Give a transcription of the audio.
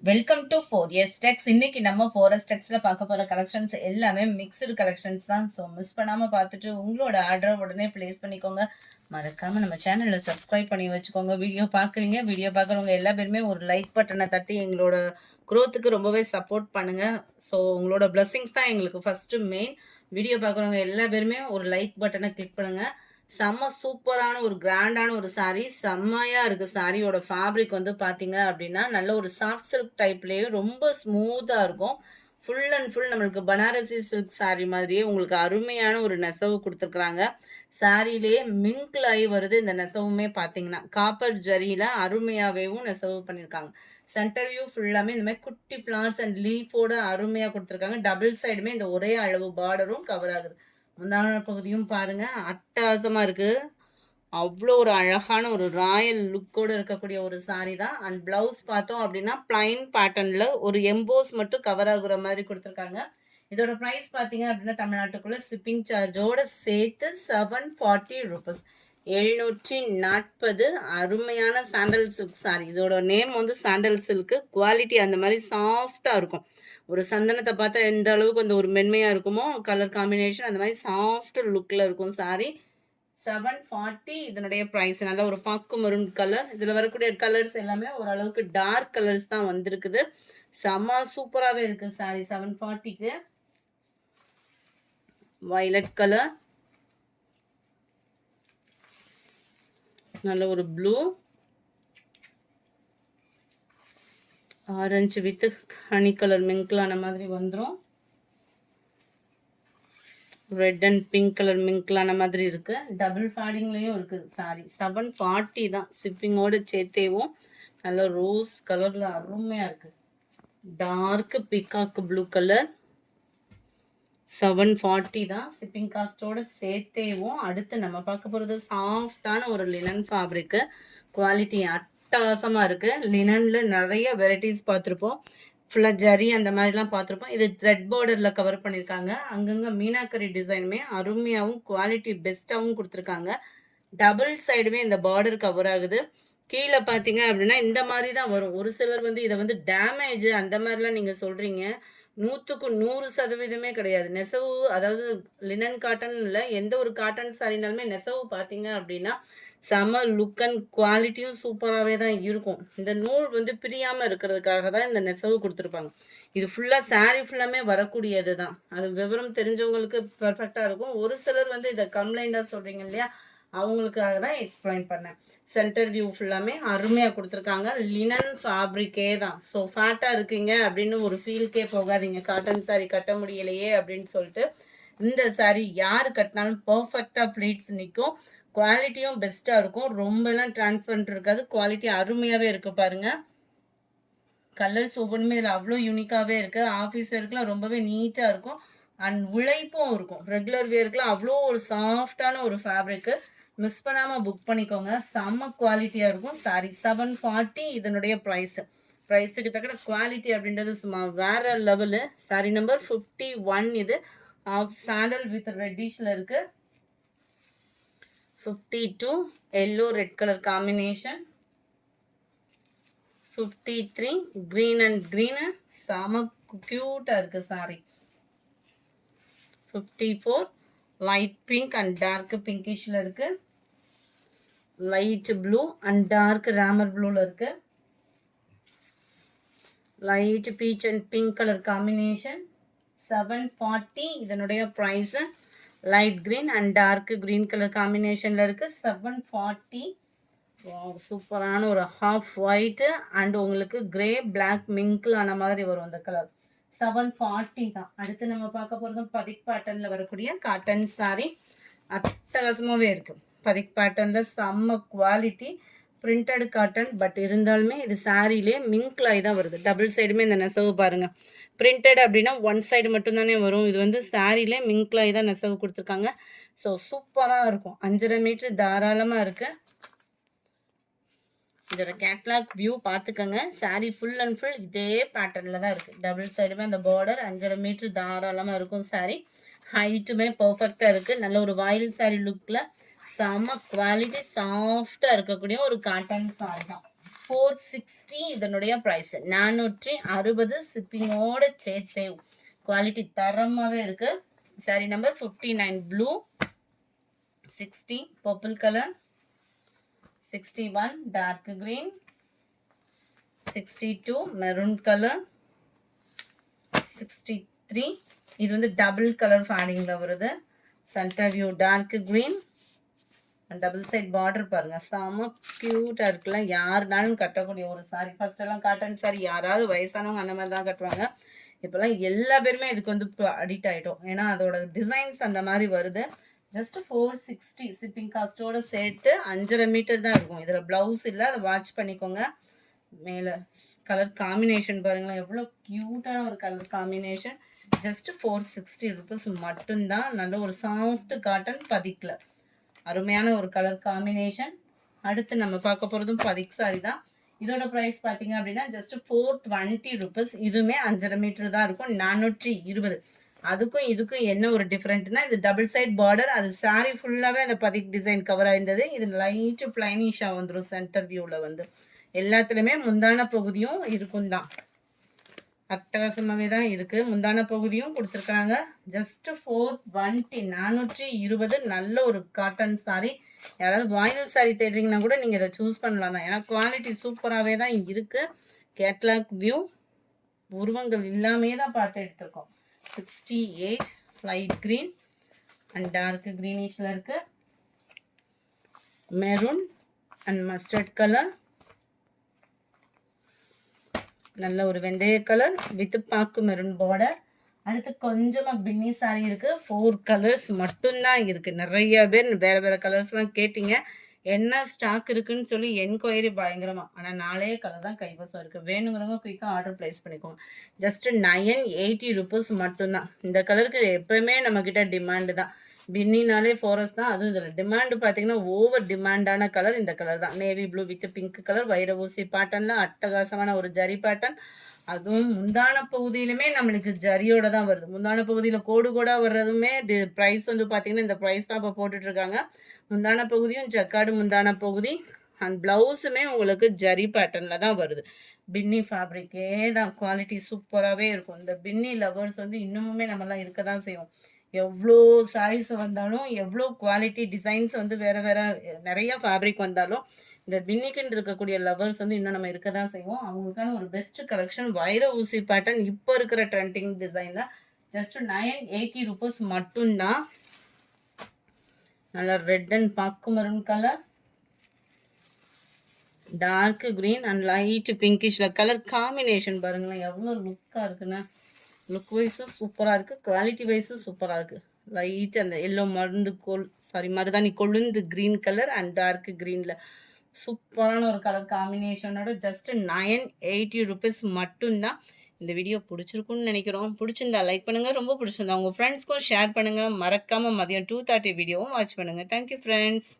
Welcome to 4S Techs. இன்னைக்கு நம்ம 4S Techsல பார்க்க போற கலெக்ஷன்ஸ் எல்லாமே மிக்ஸ்டு கலெக்ஷன்ஸ் தான். ஸோ மிஸ் பண்ணாம பார்த்துட்டு உங்களோட ஆர்டரை உடனே பிளேஸ் பண்ணிக்கோங்க. மறக்காம நம்ம சேனலை சப்ஸ்கிரைப் பண்ணி வச்சுக்கோங்க. வீடியோ பார்க்குறவங்க எல்லா பேருமே ஒரு லைக் பட்டனை தட்டி எங்களோட க்ரோத்துக்கு ரொம்பவே சப்போர்ட் பண்ணுங்க. ஸோ உங்களோட பிளஸ்ஸிங்ஸ் தான் எங்களுக்கு ஃபர்ஸ்ட் மெயின். வீடியோ பார்க்குறவங்க எல்லா பேருமே ஒரு லைக் பட்டனை கிளிக் பண்ணுங்க. செம்ம சூப்பரான ஒரு கிராண்டான ஒரு சாரீ, செம்மையா இருக்கு. சாரியோட ஃபேப்ரிக் வந்து பாத்தீங்க அப்படின்னா நல்ல ஒரு சாஃப்ட் சில்க் டைப்லயே ரொம்ப ஸ்மூத்தா இருக்கும். ஃபுல் அண்ட் ஃபுல் நம்மளுக்கு பனாரசி சில்க் சாரீ மாதிரியே உங்களுக்கு அருமையான ஒரு நெசவு கொடுத்துருக்குறாங்க. சாரிலேயே மிங்க்ல ஆகி வருது இந்த நெசவுமே. பார்த்தீங்கன்னா காப்பர் ஜரியில அருமையாவேவும் நெசவு பண்ணியிருக்காங்க. சென்டர் வியூ ஃபுல்லாமே இந்த மாதிரி குட்டி ஃப்ளார்ஸ் அண்ட் லீஃபோட அருமையா கொடுத்துருக்காங்க. டபுள் சைடுமே இந்த ஒரே அளவு பார்டரும் கவர் ஆகுது. முந்தான பகுதியும் பாருங்க அட்டகாசமா இருக்கு. அவ்வளோ ஒரு அழகான ஒரு ராயல் லுக்கோட இருக்கக்கூடிய ஒரு சாரி தான். அண்ட் பிளவுஸ் பார்த்தோம் அப்படின்னா பிளைன் பேட்டர்ன்ல ஒரு எம்போஸ் மட்டும் கவர் ஆகுற மாதிரி கொடுத்துருக்காங்க. இதோட ப்ரைஸ் பார்த்தீங்க அப்படின்னா தமிழ்நாட்டுக்குள்ள ஷிப்பிங் சார்ஜோட சேர்த்து 740 ருபீஸ், 740. அருமையான சாண்டல் சில்க் சாரி. இதோட நேம் வந்து சாண்டல் சில்க். குவாலிட்டி அந்த மாதிரி சாஃப்டா இருக்கும். ஒரு சந்தனத்தை பார்த்தா எந்த அளவுக்கு அந்த ஒரு மென்மையா இருக்குமோ கலர் காம்பினேஷன் அந்த மாதிரி சாஃப்ட் லுக்ல இருக்கும் சாரி. 740 இதனுடைய ப்ரைஸ். நல்ல ஒரு பாக்கு மரூன் கலர். இதில் வரக்கூடிய கலர்ஸ் எல்லாமே ஓரளவுக்கு டார்க் கலர்ஸ் தான் வந்திருக்குது. செம்ம சூப்பராகவே இருக்கு சாரி. 740க்கு வயலட் கலர், நல்ல ஒரு blue, orange with honey colour மிங்க்லான மாதிரி வந்துடும். ரெட் அண்ட் பிங்க் கலர் மிங்க்லான மாதிரி இருக்கு. டபுள் ஃபேடிங்லேயும் இருக்கு சாரி. 740 தான் ஷிப்பிங்கோடு சேர்த்தேவும். நல்ல ரோஸ் கலர்ல அருமையா இருக்கு. Dark peacock blue colour. 740 தான் ஷிப்பிங் காஸ்டோட சேர்த்தேவும். அடுத்து நம்ம பார்க்க போகிறது சாஃப்டான ஒரு லினன் ஃபேப்ரிக்கு. குவாலிட்டி அட்டகாசமாக இருக்குது. லினனில் நிறைய வெரைட்டிஸ் பார்த்துருப்போம். ஃபுல்லாக ஜரி அந்த மாதிரிலாம் பார்த்துருப்போம். இது த்ரெட் பார்டரில் கவர் பண்ணியிருக்காங்க. அங்கங்கே மீனாக்கரி டிசைனுமே அருமையாகவும் குவாலிட்டி பெஸ்ட்டாகவும் கொடுத்துருக்காங்க. டபுள் சைடுமே இந்த பார்டர் கவர் ஆகுது. கீழே பார்த்தீங்க அப்படின்னா இந்த மாதிரி தான் வரும். ஒரு சிலர் வந்து இதை வந்து டேமேஜ் அந்த மாதிரிலாம் நீங்கள் சொல்கிறீங்க. 100க்கு 100% கிடையாது. நெசவு அதாவது லினன் காட்டன் இல்லை, எந்த ஒரு காட்டன் சாரினாலுமே நெசவு பார்த்தீங்க அப்படின்னா செம லுக் அண்ட் குவாலிட்டியும் சூப்பராகவே தான் இருக்கும். இந்த நூல் வந்து பிரியாமல் இருக்கிறதுக்காக தான் இந்த நெசவு கொடுத்துருப்பாங்க. இது ஃபுல்லாக சாரீ ஃபுல்லாமே வரக்கூடியது தான். அது விவரம் தெரிஞ்சவங்களுக்கு பர்ஃபெக்டாக இருக்கும். ஒரு சிலர் வந்து இதை கம்ப்ளைண்டாக சொல்கிறீங்க இல்லையா, அவங்களுக்காக தான் எக்ஸ்பிளைன் பண்ணேன். சென்டர் வியூ ஃபுல்லாமே அருமையாக கொடுத்துருக்காங்க. லினன் ஃபேப்ரிக்கே தான். ஸோ ஃபேட்டாக இருக்கீங்க அப்படின்னு ஒரு ஃபீல்கே போகாதீங்க. காட்டன் சாரீ கட்ட முடியலையே அப்படின்னு சொல்லிட்டு. இந்த சாரீ யார் கட்டினாலும் பர்ஃபெக்டாக ப்ளீட்ஸ் நிற்கும். குவாலிட்டியும் பெஸ்ட்டாக இருக்கும். ரொம்பலாம் டிரான்ஸ்பரண்ட் இருக்காது. குவாலிட்டி அருமையாகவே இருக்குது பாருங்கள். கலர்ஸ் ஒவ்வொன்றுமே இதில் அவ்வளோ யூனிக்காகவே இருக்குது. ஆஃபீஸ் வேர்க்கெலாம் ரொம்பவே நீட்டாக இருக்கும். அண்ட் உழைப்பும் இருக்கும். ரெகுலர் வேர்க்கெலாம் அவ்வளோ ஒரு சாஃப்டான ஒரு ஃபேப்ரிக்கு. மிஸ் பண்ணாமல் புக் பண்ணிக்கோங்க. செம்ம குவாலிட்டியாக இருக்கும் சாரி. 740 இதனுடைய ப்ரைஸுக்கு தக்கன குவாலிட்டி அப்படின்றது சும்மா வேற லெவலு. Sorry number 51. இது ஆஃப் சாண்டல் வித் ரெட்டிஷில் இருக்குது. 52 yellow red colour combination. 53 green and green. செம க்யூட்டாக இருக்குது sari. 54 light pink and dark பிங்கிஷ்ல இருக்கு. Light blue and dark Ramar ப்ளூல இருக்கு. Light peach and pink colour combination. 740 இதனுடைய price. Light green and dark green colour காம்பினேஷன்ல இருக்கு. 740. சூப்பரான ஒரு ஹாஃப் ஒயிட் அண்ட் உங்களுக்கு கிரே பிளாக் மிங்க்ல ஆன மாதிரி வரும் அந்த கலர். 740 தான். அடுத்து நம்ம பார்க்க போகிறதும் பதிக் பேட்டர்னில் வரக்கூடிய காட்டன் சாரி. அட்டகாசமாகவே இருக்குது. பதிக் பேட்டர்னில் செம்ம குவாலிட்டி. பிரிண்டட் காட்டன் பட் இருந்தாலுமே இது சாரிலே மிங்க்லாய் தான் வருது. டபுள் சைடுமே இந்த நெசவு பாருங்கள். பிரிண்டட் அப்படின்னா ஒன் சைடு மட்டும்தானே வரும். இது வந்து சாரிலே மிங்க்லாய் தான் நெசவு கொடுத்துருக்காங்க. ஸோ சூப்பராக இருக்கும். 5.5 மீட்டர் தாராளமாக இருக்குது. இதோட கேட்லாக் வியூ பார்த்துக்கோங்க. சாரீ ஃபுல் அண்ட் ஃபுல் இதே பேட்டர்னில் தான் இருக்குது. டபுள் சைடுமே அந்த பார்டர் 5.5 மீட்டர் தாராளமாக இருக்கும் சாரீ. ஹைட்டுமே பர்ஃபெக்டாக இருக்குது. நல்ல ஒரு வாயில் சாரீ லுக்கில் செம்ம குவாலிட்டி சாஃப்டாக இருக்கக்கூடிய ஒரு காட்டன் சாரீ தான். 460 இதனுடைய ப்ரைஸ். 460 ஷிப்பிங்கோட சேர்த்து. குவாலிட்டி தரமாகவே இருக்குது. Sari number 59 blue, 60 purple colour, 61 dark green, 62 maroon colour, 63 இது வந்து டபுள் கலர் ஃபேடிங்ல வருது. Centre view dark green, double side border பாருங்க, செம கியூட்டா இருக்குல்ல. யாருனாலும் கட்டக்கூடிய ஒரு சாரி. ஃபர்ஸ்ட் எல்லாம் காட்டன் சாரி யாராவது வயசானவங்க அந்த மாதிரி தான் கட்டுவாங்க. இப்போல்லாம் எல்லா பேருமே இதுக்கு வந்து அடிக்ட் ஆகிட்டோம். ஏன்னா அதோட டிசைன்ஸ் அந்த மாதிரி வருது. ஜஸ்ட் 460 ஷிப்பிங் காஸ்ட்டோட சேர்த்து 5.5 மீட்டர் தான் இருக்கும். இதில் ப்ளவுஸ் இல்லை, அதை வாட்ச் பண்ணிக்கோங்க. மேலே கலர் காம்பினேஷன் பாருங்களேன், எவ்வளோ க்யூட்டான ஒரு கலர் காம்பினேஷன். ஜஸ்ட் 460 ருபீஸ் மட்டும்தான். நல்ல ஒரு சாஃப்ட் காட்டன் பதிக்கில் அருமையான ஒரு கலர் காம்பினேஷன். அடுத்து நம்ம பார்க்க போகிறதும் பதிக் சாரி தான். இதோட ப்ரைஸ் பார்த்தீங்க அப்படின்னா ஜஸ்ட் 420 ருபீஸ். இதுவுமே 5.5 மீட்டர் தான் இருக்கும். 420. அதுக்கும் இதுக்கும் என்ன ஒரு டிஃப்ரெண்ட்னா, இது டபுள் சைட் பார்டர். அது சாரி ஃபுல்லாகவே அந்த பதிக் டிசைன் கவர் ஆயிருந்தது. இது லைட்டு பிளைனிஷாக வந்துடும். சென்டர் வியூவில் வந்து எல்லாத்துலேயுமே முந்தான பகுதியும் இருக்கும் தான். அட்டகாசமாகவே தான் இருக்குது. முந்தான பகுதியும் கொடுத்துருக்குறாங்க. ஜஸ்ட் 420, 420. நல்ல ஒரு காட்டன் சாரி. யாராவது வாயில் சாரி தேடுறீங்கன்னா கூட நீங்கள் இதை சூஸ் பண்ணலாம் தான். ஏன்னா குவாலிட்டி சூப்பராகவே தான் இருக்குது. கேட்லாக் வியூ உருவங்கள் எல்லாமே தான் பார்த்து எடுத்திருக்கோம். 68 லைட் க்ரீன் அண்ட் டார்க் க்ரீனிஷில் இருக்குது. மெரூன் அண்ட் மஸ்டர்ட் கலர், நல்ல ஒரு வெந்தய கலர் வித் பாக்கு மெரூன் பார்டர். அடுத்து கொஞ்சமாக பின்னி சாரி இருக்குது. 4 கலர்ஸ் மட்டும்தான் இருக்குது. நிறைய பேர் வேறு வேறு கலர்ஸ்லாம் கேட்டிங்க. என்ன ஸ்டாக் இருக்குன்னு சொல்லி என்கொயரி பயங்கரமாக. ஆனால் 4 கலர் தான் கைவசம் இருக்குது. வேணுங்கிறவங்க குயிக்காக ஆர்டர் ப்ளேஸ் பண்ணிக்கோங்க. ஜஸ்ட் 980 ருபீஸ் மட்டும்தான். இந்த கலருக்கு எப்போயுமே நம்மக்கிட்ட டிமாண்டு தான். பின்னினாலே ஃபாரஸ்ட் தான். அதுவும் இதில் டிமாண்டு பார்த்தீங்கன்னா ஓவர் டிமாண்டான கலர் இந்த கலர் தான். Navy blue with pink colour, வைர ஊசி பேட்டர்னில் அட்டகாசமான ஒரு ஜரி பேட்டர்ன். அதுவும் முந்தான பகுதியிலுமே நம்மளுக்கு ஜரியோட தான் வருது. முந்தான பகுதியில் கோடு கோடாக வர்றதுமே ப்ரைஸ் வந்து பார்த்தீங்கன்னா இந்த ப்ரைஸ் தான் இப்போ போட்டுட்ருக்காங்க. முந்தான பகுதியும் ஜக்காடு முந்தான பகுதி அண்ட் ப்ளவுஸுமே உங்களுக்கு ஜரி பேட்டர்னில் தான் வருது. பின்னி ஃபேப்ரிக்கே தான். குவாலிட்டி சூப்பராகவே இருக்கும். இந்த பின்னி லவர்ஸ் வந்து இன்னுமுமே நம்மலாம் இருக்க தான் செய்வோம். எவ்வளோ சாரீஸ் வந்தாலும், எவ்வளோ குவாலிட்டி டிசைன்ஸ் வந்து வேறு வேறு நிறைய ஃபேப்ரிக் வந்தாலும், இந்த பின்னிக்குன்னு இருக்கக்கூடிய லவர்ஸ் வந்து இன்னும் நம்ம இருக்க தான் செய்வோம். அவங்களுக்கான ஒரு பெஸ்ட் கலெக்ஷன் வைர ஊசி பேட்டர்ன் இப்போ இருக்கிற ட்ரெண்டிங் டிசைனில் ஜஸ்ட் 980 ருபீஸ் மட்டும்தான். நல்லா ரெட் அண்ட் பாக்கு maroon colour, dark green and light பிங்கிஷில் கலர் காம்பினேஷன் பாருங்களேன் எவ்வளோ லுக்காக இருக்குன்னு. லுக் வைஸும் சூப்பராக இருக்குது, குவாலிட்டி வைஸும் சூப்பராக இருக்குது. லைட் அந்த எல்லோ மருதாணி கொழுந்து க்ரீன் கலர் அண்ட் டார்க் க்ரீனில் சூப்பரான ஒரு கலர் காம்பினேஷனோட ஜஸ்ட் 980 ருபீஸ் மட்டும்தான். இந்த வீடியோ பிடிச்சிருக்குன்னு நினைக்கிறோம். பிடிச்சிருந்தா லைக் பண்ணுங்கள். ரொம்ப பிடிச்சிருந்தா உங்கள் ஃப்ரெண்ட்ஸ்க்கும் ஷேர் பண்ணுங்கள். மறக்காமல் மதியம் 2:30 வீடியோவும் வாட்ச் பண்ணுங்கள். Thank you friends.